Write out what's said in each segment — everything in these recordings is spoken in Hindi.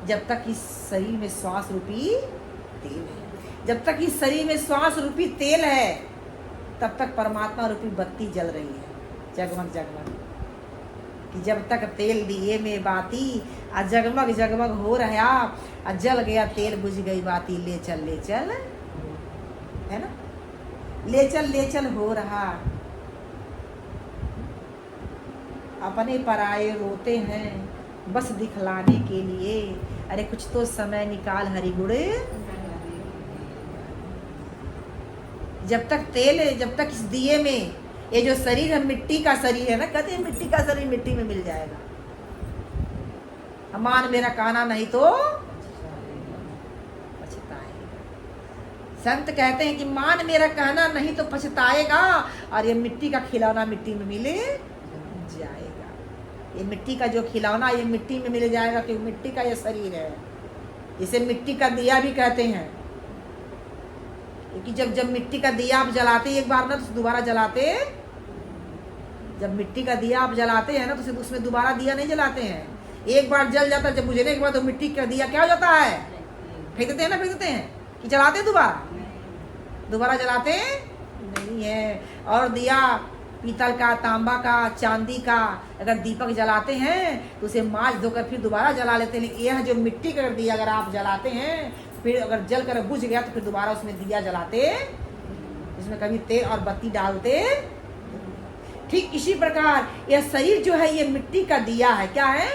जब तक इस शरीर में श्वास रूपी तेल है, जब तक इस शरीर में श्वास रूपी तेल है, तब तक परमात्मा रूपी बत्ती जल रही है, जगमग जगमग। कि जब तक तेल दिए में बाती, आ जगमग जगमग हो रहा, आ जल गया तेल बुझ गई बाती, ले चल है ना, ले चल हो रहा। अपने पराये रोते हैं बस दिखलाने के लिए, अरे कुछ तो समय निकाल हरिगुण। जब तक तेल है, जब तक इस दिए में, ये जो शरीर है मिट्टी का शरीर है ना, कहते हैं मिट्टी का शरीर मिट्टी में मिल जाएगा। मान मेरा कहना नहीं तो पछताएगा। संत कहते हैं कि मान मेरा कहना नहीं तो पछताएगा, और ये मिट्टी का खिलौना मिट्टी में मिल जाएगा। ये मिट्टी का जो खिलौना ये मिट्टी में मिल जाएगा, क्योंकि मिट्टी का ये शरीर है। इसे मिट्टी का दिया भी कहते हैं, क्योंकि जब मिट्टी का दिया आप जलाते एक बार ना, तो दोबारा जलाते, जब मिट्टी का दिया आप जलाते हैं ना, तो उसमें दोबारा दिया नहीं जलाते हैं। एक बार जल जाता है, जब बुझने के बाद तो मिट्टी का दिया क्या हो जाता है, फेंक देते हैं ना, फेंक देते हैं कि जलाते दोबारा जलाते नहीं है। और दिया पीतल का, तांबा का, चांदी का अगर दीपक जलाते हैं तो उसे मांज धोकर फिर दोबारा जला लेते हैं। लेकिन यह जो मिट्टी का दिया अगर आप जलाते हैं, फिर अगर जल कर बुझ गया तो फिर दोबारा उसमें दिया जलाते, इसमें कभी तेल और बत्ती डालते। ठीक इसी प्रकार यह शरीर जो है ये मिट्टी का दिया है। क्या है?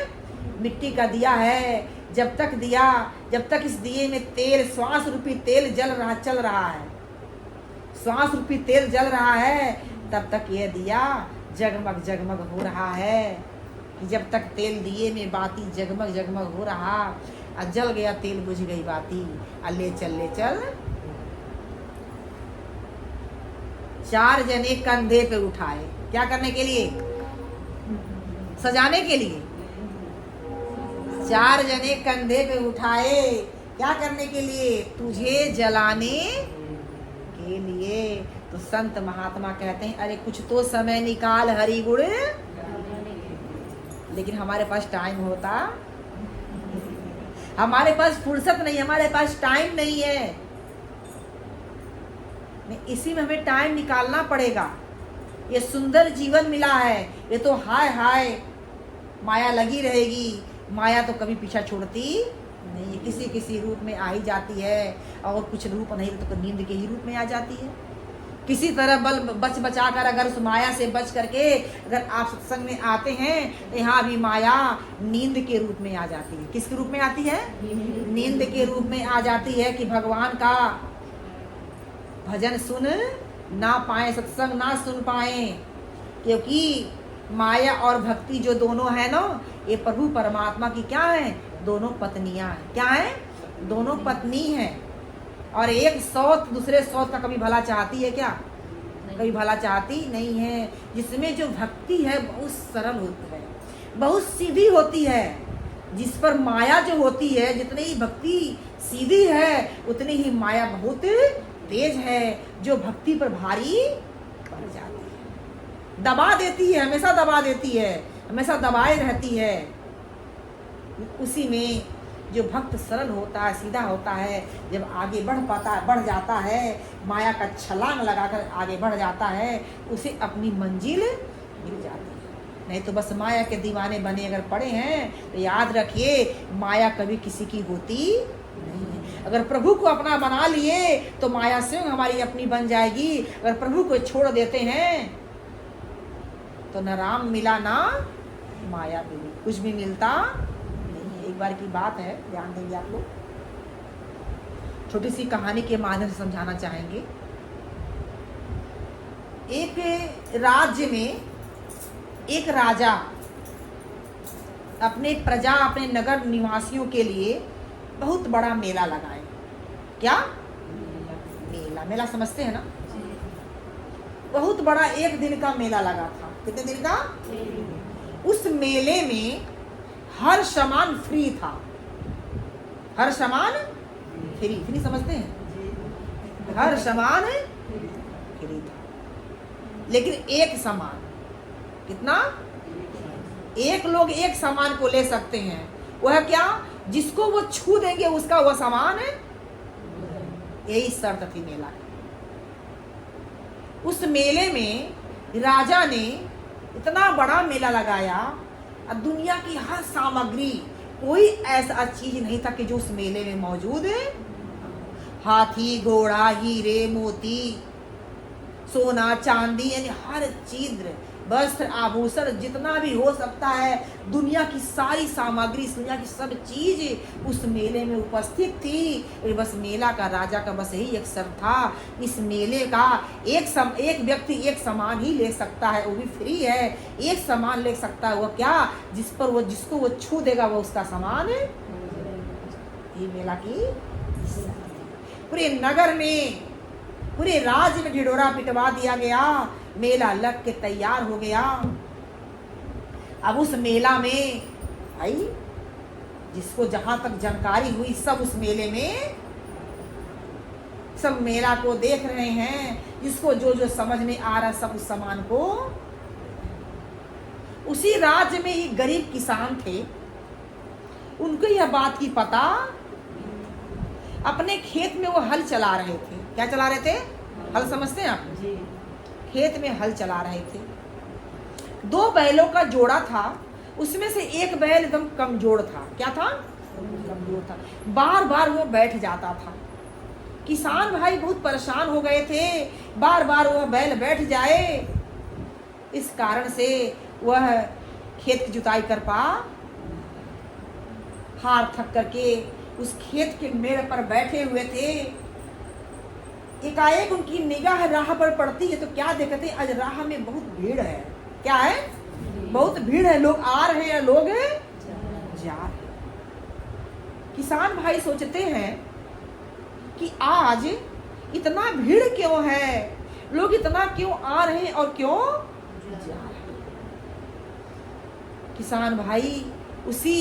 मिट्टी का दिया है। जब तक इस दिए में तेल, श्वास रूपी तेल चल रहा है, श्वास रूपी तेल जल रहा है, तब तक यह दिया जगमग जगमग हो रहा है। कि जब तक तेल दिए में बाती जगमग जगमग हो रहा, जल गया तेल बुझ गई बाती, ले चल। 4 जने कंधे पे उठाए, क्या करने के लिए? सजाने के लिए। 4 जने कंधे पे उठाए, क्या करने के लिए? तुझे जलाने के लिए। तो संत महात्मा कहते हैं अरे कुछ तो समय निकाल हरि गुण। लेकिन हमारे पास टाइम होता, हमारे पास फुर्सत नहीं, हमारे पास टाइम नहीं है। इसी में हमें टाइम निकालना पड़ेगा। ये सुंदर जीवन मिला है, ये तो हाय हाय माया लगी रहेगी। माया तो कभी पीछा छोड़ती नहीं, किसी किसी रूप में आ ही जाती है, और कुछ रूप नहीं तो नींद के ही रूप में आ जाती है। किसी तरह बच बचा कर अगर उस माया से बच करके अगर आप सत्संग में आते हैं, तो यहाँ भी माया नींद के रूप में आ जाती है। किसके रूप में आती है? नींद के रूप में आ जाती है। कि भगवान का भजन सुन ना पाए, सत्संग ना सुन पाए, क्योंकि माया और भक्ति जो दोनों है ना, ये प्रभु परमात्मा की क्या है? दोनों पत्नियां हैं। क्या है? दोनों पत्नी हैं। और एक सौत दूसरे सौत का कभी भला चाहती है क्या? कभी भला चाहती नहीं है। जिसमें जो भक्ति है बहुत सरल होती है, बहुत सीधी होती है। जिस पर माया जो होती है, जितनी ही भक्ति सीधी है उतनी ही माया बहुत तेज है, जो भक्ति पर भारी पड़ जाती है, दबा देती है, हमेशा दबा देती है, हमेशा दबाए रहती है। उसी में जो भक्त सरल होता है, सीधा होता है, जब आगे बढ़ जाता है, माया का छलांग लगाकर आगे बढ़ जाता है, उसे अपनी मंजिल मिल जाती है। नहीं तो बस माया के दीवाने बने अगर पड़े हैं तो याद रखिए माया कभी किसी की होती नहीं है। अगर प्रभु को अपना बना लिए तो माया स्वयं हमारी अपनी बन जाएगी। अगर प्रभु को छोड़ देते हैं तो न राम मिला ना माया मिली, कुछ भी मिलता नहीं। एक बार की बात है, ध्यान देंगे आप लोग। छोटी सी कहानी के माध्यम से समझाना चाहेंगे। एक राज्य में एक राजा अपने प्रजा, अपने नगर निवासियों के लिए बहुत बड़ा मेला लगाए। क्या? मेला समझते हैं ना? बहुत बड़ा एक दिन का मेला लगा था। कितने दिन का? उस मेले में हर सामान फ्री था। हर सामान फ्री समझते हैं? हर सामान फ्री था, लेकिन एक सामान, कितना? एक लोग एक सामान को ले सकते हैं। वह क्या? जिसको वो छू देंगे उसका वो सामान है। यही शर्त थी मेला की। उस मेले में राजा ने इतना बड़ा मेला लगाया, और दुनिया की हर सामग्री, कोई ऐसा चीज नहीं था कि जो उस मेले में मौजूद है। हाथी घोड़ा हीरे मोती सोना चांदी, यानी हर चीज, वस्त्र आभूषण, जितना भी हो सकता है, दुनिया की सारी सामग्री, दुनिया की सब चीज उस मेले में उपस्थित थी। बस मेला का राजा का बस यही एक शर्त था, इस मेले का एक व्यक्ति एक सामान ही ले सकता है, वो भी फ्री है। एक सामान ले सकता है, वो क्या? जिसको वो छू देगा वो उसका सामान है। ये मेला की पूरे नगर में, पूरे राज्य में ढिढोरा पिटवा दिया गया। मेला लग के तैयार हो गया। अब उस मेला में भाई जिसको जहां तक जानकारी हुई, सब उस मेले में सब मेला को देख रहे हैं। जिसको जो जो समझ में आ रहा, सब उस सामान को। उसी राज्य में ही गरीब किसान थे, उनको यह बात की पता। अपने खेत में वो हल चला रहे थे। क्या चला रहे थे? हल समझते हैं आप? जी। खेत में हल चला रहे थे। 2 बैलों का जोड़ा था, उसमें से एक बैल एकदम कमजोर था। क्या था? कमजोर था। बार बार वो बैठ जाता था। किसान भाई बहुत परेशान हो गए थे, बार बार वह बैल बैठ जाए। इस कारण से वह खेत की जुताई कर पा, हार थक करके उस खेत के मेड़ पर बैठे हुए थे। एकाएक उनकी निगाह राह पर पड़ती है, तो क्या देखते? आज राह में बहुत भीड़ है। क्या है? बहुत भीड़ है, लोग आ रहे हैं, लोग जा रहे हैं। किसान भाई सोचते हैं कि आज इतना भीड़ क्यों है, लोग इतना क्यों आ रहे हैं और क्यों जा रहे हैं। किसान भाई उसी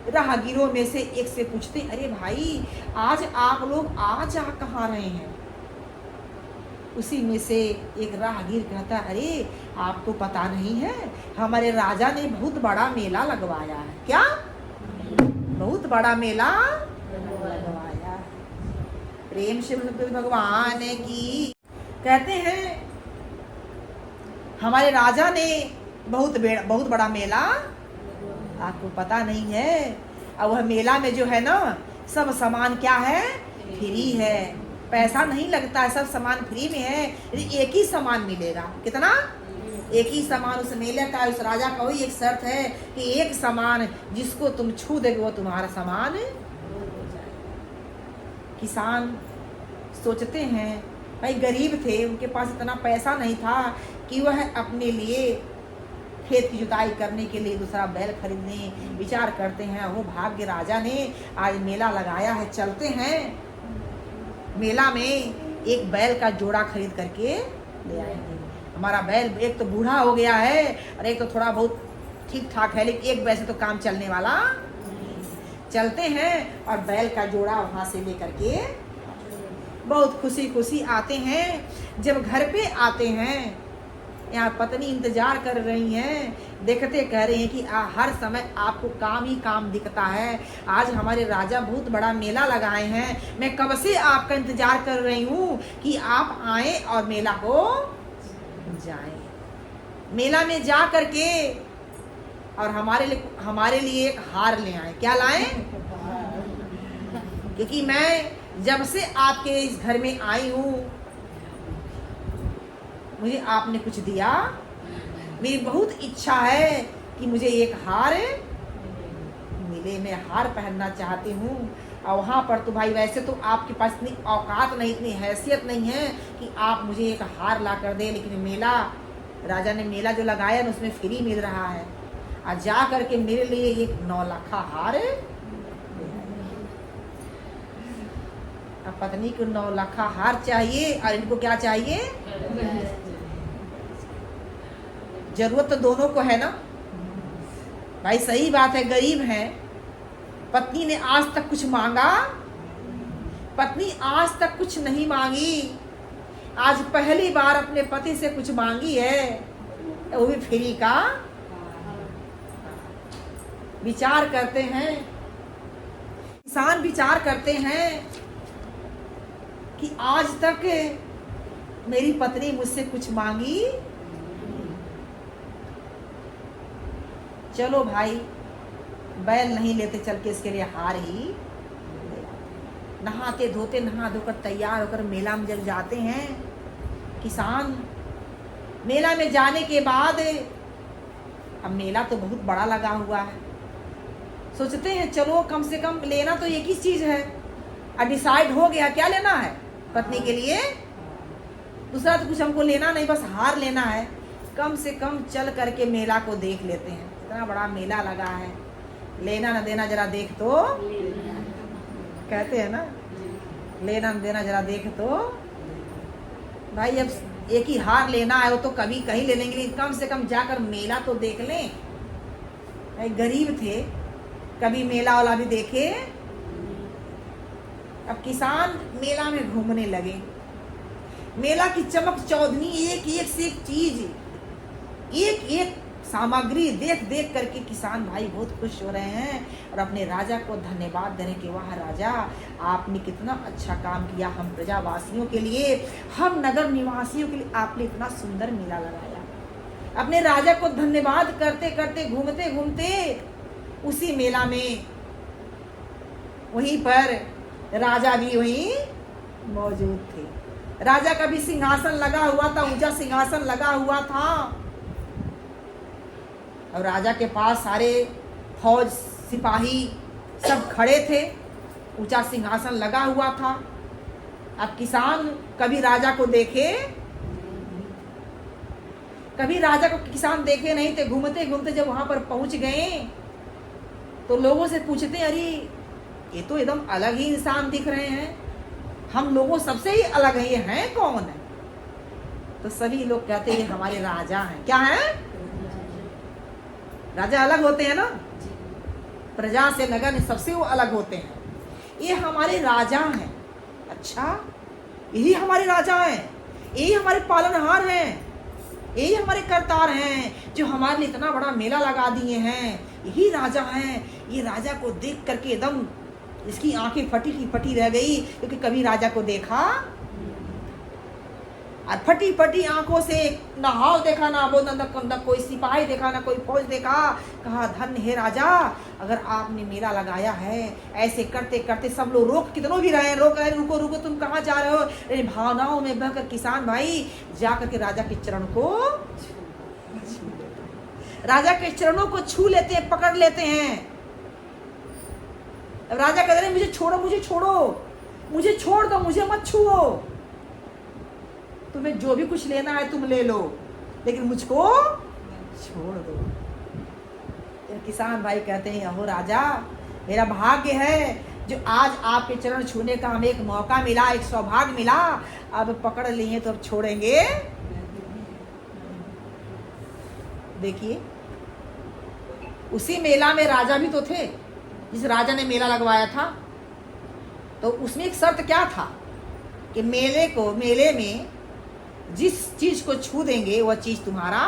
राहगीरों में से एक से पूछते, अरे भाई आज आप लोग आ जा कहाँ रहे हैं? उसी में से एक राहगीर कहता, अरे आपको पता नहीं है, हमारे राजा ने बहुत बड़ा मेला लगवाया है। क्या? बहुत बड़ा मेला लगवाया। प्रेम से भगवान की। कहते हैं हमारे राजा ने बहुत बड़ा मेला, आपको पता नहीं है। और वह मेला में जो है ना, सब सामान क्या है? फ्री है, पैसा नहीं लगता है, सब सामान फ्री में है। एक ही सामान मिलेगा। कितना? एक ही सामान उस मेले का। उस राजा का वही एक शर्त है कि एक सामान जिसको तुम छू देगे वो तुम्हारा सामान है। किसान सोचते हैं, भाई गरीब थे, उनके पास इतना पैसा नहीं था कि वह अपने लिए खेत की जुताई करने के लिए दूसरा बैल खरीदने विचार करते हैं। वो भाग्य राजा ने आज मेला लगाया है, चलते हैं मेला में एक बैल का जोड़ा खरीद करके ले आएंगे। हमारा बैल एक तो बूढ़ा हो गया है और एक तो थोड़ा बहुत ठीक ठाक है, लेकिन एक बैल से तो काम चलने वाला। चलते हैं और बैल का जोड़ा वहां से लेकर के बहुत खुशी खुशी आते हैं। जब घर पे आते हैं, यहाँ पत्नी इंतजार कर रही हैं, देखते कह रहे हैं कि हर समय आपको काम ही काम दिखता है। आज हमारे राजा बहुत बड़ा मेला लगाए हैं, मैं कब से आपका इंतजार कर रही हूँ कि आप आए और मेला को जाएं। मेला में जा करके और हमारे लिए एक हार ले आए। क्या लाएं? क्योंकि मैं जब से आपके इस घर में आई हूँ, मुझे आपने कुछ दिया। मेरी बहुत इच्छा है कि मुझे एक हार मिले, मैं हार पहनना चाहती हूँ। और वहाँ पर तो भाई वैसे तो आपके पास इतनी औकात नहीं, इतनी हैसियत नहीं है कि आप मुझे एक हार ला कर दे, लेकिन मेला, राजा ने मेला जो लगाया ना उसमें फ्री मिल रहा है। और जा करके मेरे लिए एक 9 लाख हार है। अब पत्नी को 9 लाख हार चाहिए और इनको क्या चाहिए? जरूरत तो दोनों को है ना भाई। सही बात है, गरीब हैं। पत्नी ने आज तक कुछ मांगा? पत्नी आज तक कुछ नहीं मांगी। आज पहली बार अपने पति से कुछ मांगी है, वो भी फ्री का। विचार करते हैं किसान विचार करते हैं कि आज तक मेरी पत्नी मुझसे कुछ मांगी, चलो भाई बैल नहीं लेते, चल के इसके लिए हार ही। नहाते धोते नहा धोकर तैयार होकर मेला में जब जाते हैं किसान, मेला में जाने के बाद अब मेला तो बहुत बड़ा लगा हुआ है, सोचते हैं चलो कम से कम लेना तो एक ही चीज है। अब डिसाइड हो गया क्या लेना है पत्नी के लिए, दूसरा तो कुछ हमको लेना नहीं, बस हार लेना है। कम से कम चल करके मेला को देख लेते हैं, इतना बड़ा मेला लगा है, लेना न देना जरा देख तो, कहते हैं ना, लेना न देना जरा देख तो। भाई अब एक ही हार लेना है, वो तो कभी कहीं ले लेंगे, कम से कम जाकर मेला तो देख लें। गरीब थे, कभी मेला वाला भी देखे। अब किसान मेला में घूमने लगे, मेला की चमक चौधरी, एक एक से एक चीज, एक एक सामग्री देख देख करके किसान भाई बहुत खुश हो रहे हैं और अपने राजा को धन्यवाद देने के, वाह राजा आपने कितना अच्छा काम किया, हम प्रजावासियों के लिए, हम नगर निवासियों के लिए आपने इतना सुंदर मेला लगाया। अपने राजा को धन्यवाद करते करते घूमते घूमते उसी मेला में वहीं पर राजा भी वहीं मौजूद थे। राजा का भी सिंहासन लगा हुआ था, ऊंचा सिंहासन लगा हुआ था और राजा के पास सारे फौज सिपाही सब खड़े थे, ऊंचा सिंहासन लगा हुआ था। अब किसान कभी राजा को देखे, कभी राजा को किसान देखे नहीं थे। घूमते घूमते जब वहां पर पहुंच गए तो लोगों से पूछते, अरे ये तो एकदम अलग ही इंसान दिख रहे हैं, हम लोगों सबसे ही अलग है, ये हैं कौन है? तो सभी लोग कहते हैं हमारे राजा हैं। क्या है? राजा अलग होते हैं ना, प्रजा से नगर में सबसे वो अलग होते हैं, ये हमारे राजा हैं। अच्छा, यही हमारे राजा हैं, यही हमारे पालनहार हैं, यही हमारे करतार हैं जो हमारे लिए इतना बड़ा मेला लगा दिए हैं, यही राजा हैं। ये राजा को देख करके एकदम इसकी आंखें फटी की फटी रह गई, क्योंकि कभी राजा को देखा और फटी फटी आंखों से ना हाव देखा, ना वो न कोई सिपाही देखा, ना कोई फौज देखा। कहा धन्य है राजा, अगर आपने मेला लगाया है। ऐसे करते करते सब लोग रोक कितनों भी रहे, रोक रहे, रुको रुको तुम कहाँ जा रहे हो। अरे भावनाओं में बहकर किसान भाई जाकर के राजा के चरण को, राजा के चरणों को छू लेते हैं, पकड़ लेते हैं। अब राजा कहते हैं मुझे छोड़ो, मुझे छोड़ो, मुझे छोड़ दो, मुझे मत छुओ, तुम्हें जो भी कुछ लेना है तुम ले लो, लेकिन मुझको छोड़ दो। तो किसान भाई कहते हैं अहो राजा, मेरा भाग्य है जो आज आपके चरण छूने का हमें एक मौका मिला, एक सौभाग्य मिला, अब पकड़ लिए तो अब छोड़ेंगे। देखिए उसी मेला में राजा भी तो थे, जिस राजा ने मेला लगवाया था। तो उसमें एक शर्त क्या था कि मेले में जिस चीज को छू देंगे वह चीज तुम्हारा।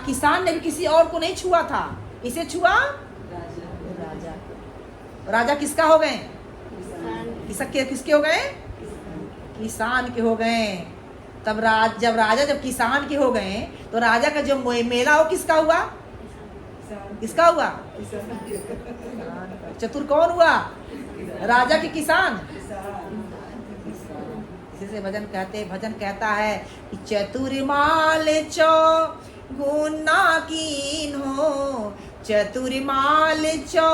किसान ने भी किसी और को नहीं छुआ था, इसे छुआ राजा। राजा किसका हो गए? किसके हो गए? किसान के हो गए। तब जब राजा किसान के हो गए तो राजा का जो मेला हो किसका हुआ? किसका हुआ? चतुर कौन हुआ? राजा की किसान। इसी से भजन कहता है कि चतुर माल चो गुना कीन हो, चतुर माल चो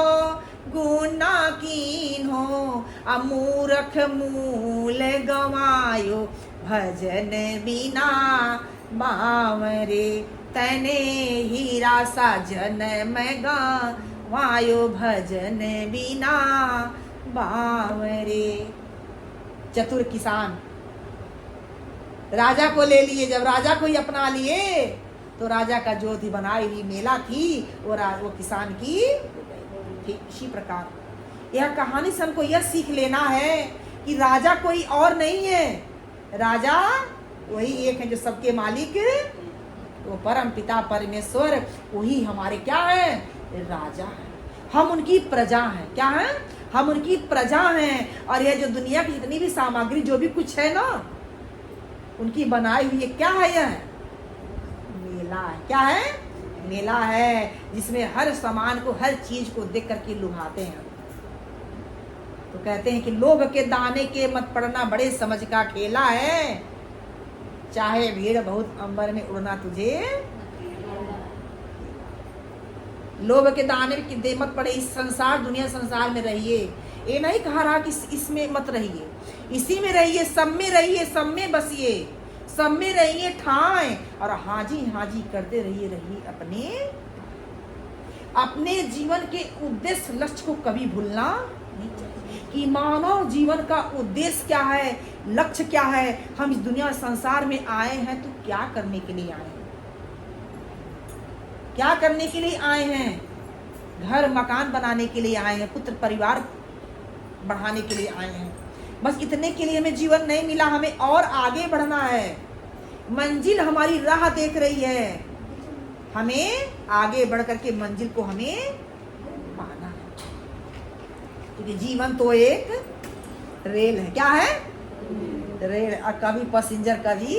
गुना कीन हो, अमूरख मूल गवायो भजन बिना बावरे, तने हीरा साजन में गवायो भजन बिना बावरे। चतुर किसान राजा को ले लिए, जब राजा को ही अपना लिए तो राजा का जो थी बनाई हुई मेला थी वो किसान की। ठीक इसी प्रकार यह कहानी से हमको यह सीख लेना है कि राजा कोई और नहीं है, राजा वही एक है जो सबके मालिक, वो परम पिता परमेश्वर, वही हमारे क्या है? राजा है। हम उनकी प्रजा हैं। क्या है? हम उनकी प्रजा हैं। और यह जो दुनिया की जितनी भी सामग्री जो भी कुछ है ना, उनकी बनाई हुई क्या है? यह मेला है। क्या है? मेला है, जिसमें हर सामान को, हर चीज को देख करके लुभाते हैं। तो कहते हैं कि लोभ के दाने के मत पड़ना, बड़े समझ का खेला है, चाहे भीड़ बहुत अंबर में उड़ना तुझे। लोभ के दाने की दे मत पड़े। इस संसार, दुनिया संसार में रहिए, ये नहीं कहा रहा कि इसमें मत रहिए, इसी में रहिए, सब में रहिए, सब में बसिए, सब में रहिए ठाए, और हाजी हाजी करते रहिए अपने जीवन के उद्देश्य, लक्ष्य को कभी भूलना नहीं चाहिए कि मानव जीवन का उद्देश्य क्या है, लक्ष्य क्या है। हम इस दुनिया संसार में आए हैं तो क्या करने के लिए आए हैं? क्या करने के लिए आए हैं? घर मकान बनाने के लिए आए हैं, पुत्र परिवार बढ़ाने के लिए आए हैं। बस इतने के लिए हमें जीवन नहीं मिला, हमें और आगे बढ़ना है। मंजिल हमारी राह देख रही है, हमें आगे बढ़ करके मंजिल को हमें पाना है। क्योंकि जीवन तो एक रेल है। क्या है? रेल। और कभी पैसेंजर, कभी